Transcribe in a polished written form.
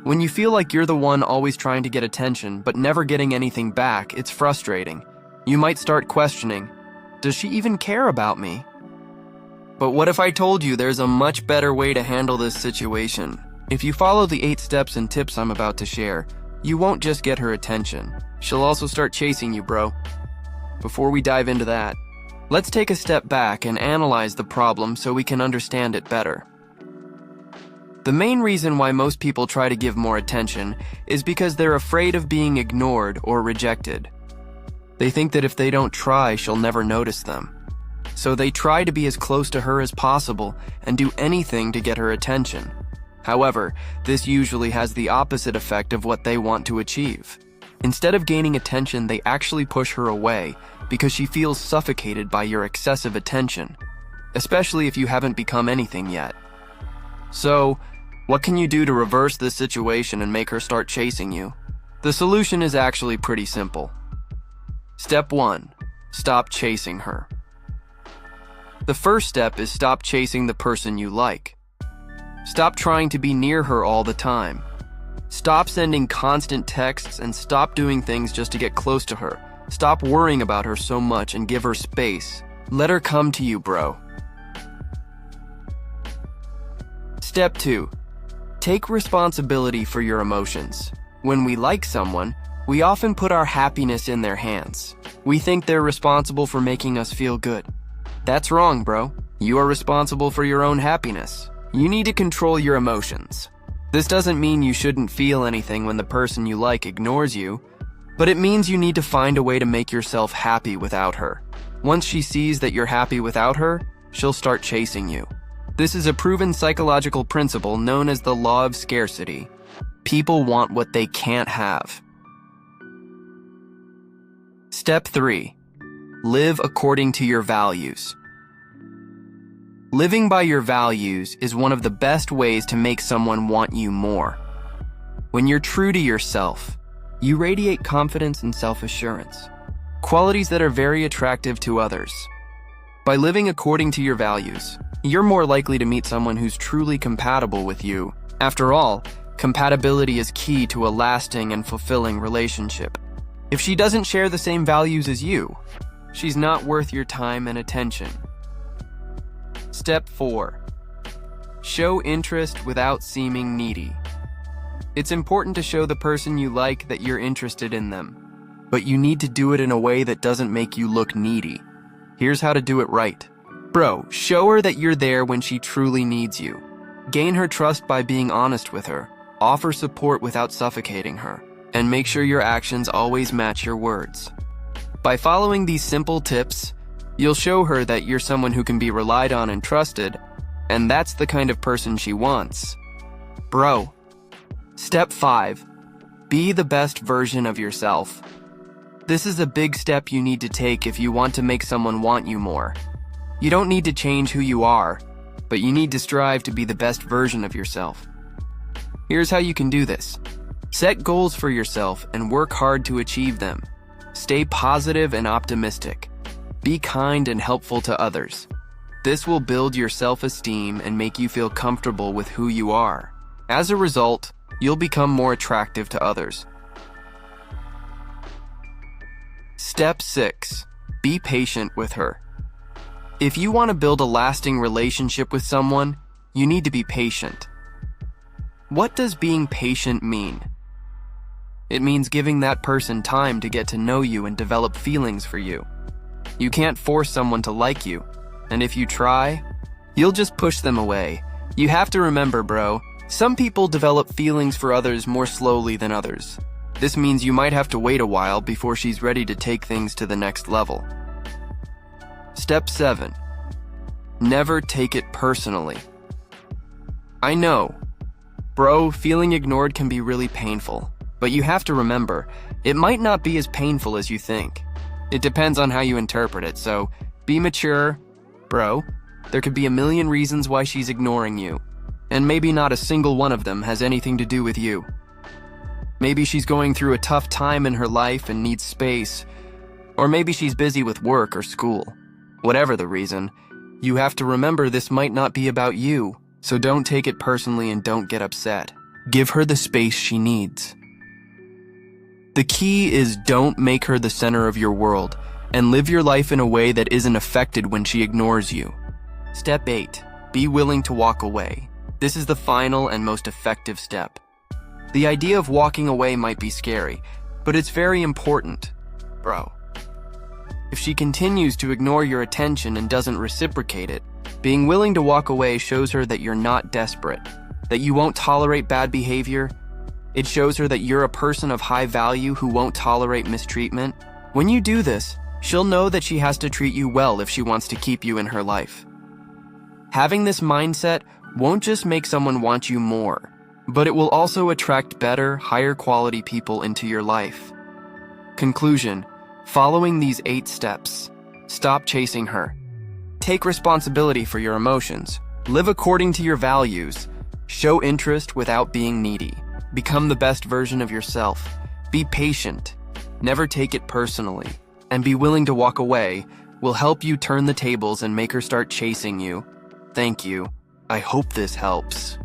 When you feel like you're the one always trying to get attention but never getting anything back, it's frustrating. You might start questioning, does she even care about me? But what if I told you there's a much better way to handle this situation? If you follow the 8 steps and tips I'm about to share, you won't just get her attention. She'll also start chasing you, bro. Before we dive into that, let's take a step back and analyze the problem so we can understand it better. The main reason why most people try to give more attention is because they're afraid of being ignored or rejected. They think that if they don't try, she'll never notice them. So they try to be as close to her as possible and do anything to get her attention. However, this usually has the opposite effect of what they want to achieve. Instead of gaining attention, they actually push her away because she feels suffocated by your excessive attention, especially if you haven't become anything yet. So, what can you do to reverse this situation and make her start chasing you? The solution is actually pretty simple. Step 1. Stop chasing her. The first step is stop chasing the person you like. Stop trying to be near her all the time. Stop sending constant texts and stop doing things just to get close to her. Stop worrying about her so much and give her space. Let her come to you, bro. Step 2. Take responsibility for your emotions. When we like someone, we often put our happiness in their hands. We think they're responsible for making us feel good. That's wrong, bro. You are responsible for your own happiness. You need to control your emotions. This doesn't mean you shouldn't feel anything when the person you like ignores you, but it means you need to find a way to make yourself happy without her. Once she sees that you're happy without her, she'll start chasing you. This is a proven psychological principle known as the law of scarcity. People want what they can't have. Step 3. Live according to your values. Living by your values is one of the best ways to make someone want you more. When you're true to yourself, you radiate confidence and self-assurance, qualities that are very attractive to others. By living according to your values, you're more likely to meet someone who's truly compatible with you. After all, compatibility is key to a lasting and fulfilling relationship. If she doesn't share the same values as you, she's not worth your time and attention. Step 4. Show interest without seeming needy. It's important to show the person you like that you're interested in them, but you need to do it in a way that doesn't make you look needy. Here's how to do it right. Bro, show her that you're there when she truly needs you. Gain her trust by being honest with her. Offer support without suffocating her. And make sure your actions always match your words. By following these simple tips, you'll show her that you're someone who can be relied on and trusted, and that's the kind of person she wants. Bro. Step 5. Be the best version of yourself. This is a big step you need to take if you want to make someone want you more. You don't need to change who you are, but you need to strive to be the best version of yourself. Here's how you can do this. Set goals for yourself and work hard to achieve them. Stay positive and optimistic. Be kind and helpful to others. This will build your self-esteem and make you feel comfortable with who you are. As a result, you'll become more attractive to others. Step 6. Be patient with her. If you want to build a lasting relationship with someone, you need to be patient. What does being patient mean? It means giving that person time to get to know you and develop feelings for you. You can't force someone to like you, and if you try, you'll just push them away. You have to remember, bro, some people develop feelings for others more slowly than others. This means you might have to wait a while before she's ready to take things to the next level. Step 7. Never take it personally. I know, bro, feeling ignored can be really painful, but you have to remember, it might not be as painful as you think. It depends on how you interpret it, so be mature. Bro, there could be a million reasons why she's ignoring you, and maybe not a single one of them has anything to do with you. Maybe she's going through a tough time in her life and needs space, or maybe she's busy with work or school. Whatever the reason, you have to remember this might not be about you, so don't take it personally and don't get upset. Give her the space she needs. The key is don't make her the center of your world and live your life in a way that isn't affected when she ignores you. Step 8. Be willing to walk away. This is the final and most effective step. The idea of walking away might be scary, but it's very important, bro. If she continues to ignore your attention and doesn't reciprocate it, being willing to walk away shows her that you're not desperate, that you won't tolerate bad behavior. It shows her that you're a person of high value who won't tolerate mistreatment. When you do this, she'll know that she has to treat you well if she wants to keep you in her life. Having this mindset won't just make someone want you more, but it will also attract better, higher quality people into your life. Conclusion: following these 8 steps. Stop chasing her. Take responsibility for your emotions. Live according to your values. Show interest without being needy. Become the best version of yourself. Be patient. Never take it personally. And be willing to walk away will help you turn the tables and make her start chasing you. Thank you. I hope this helps.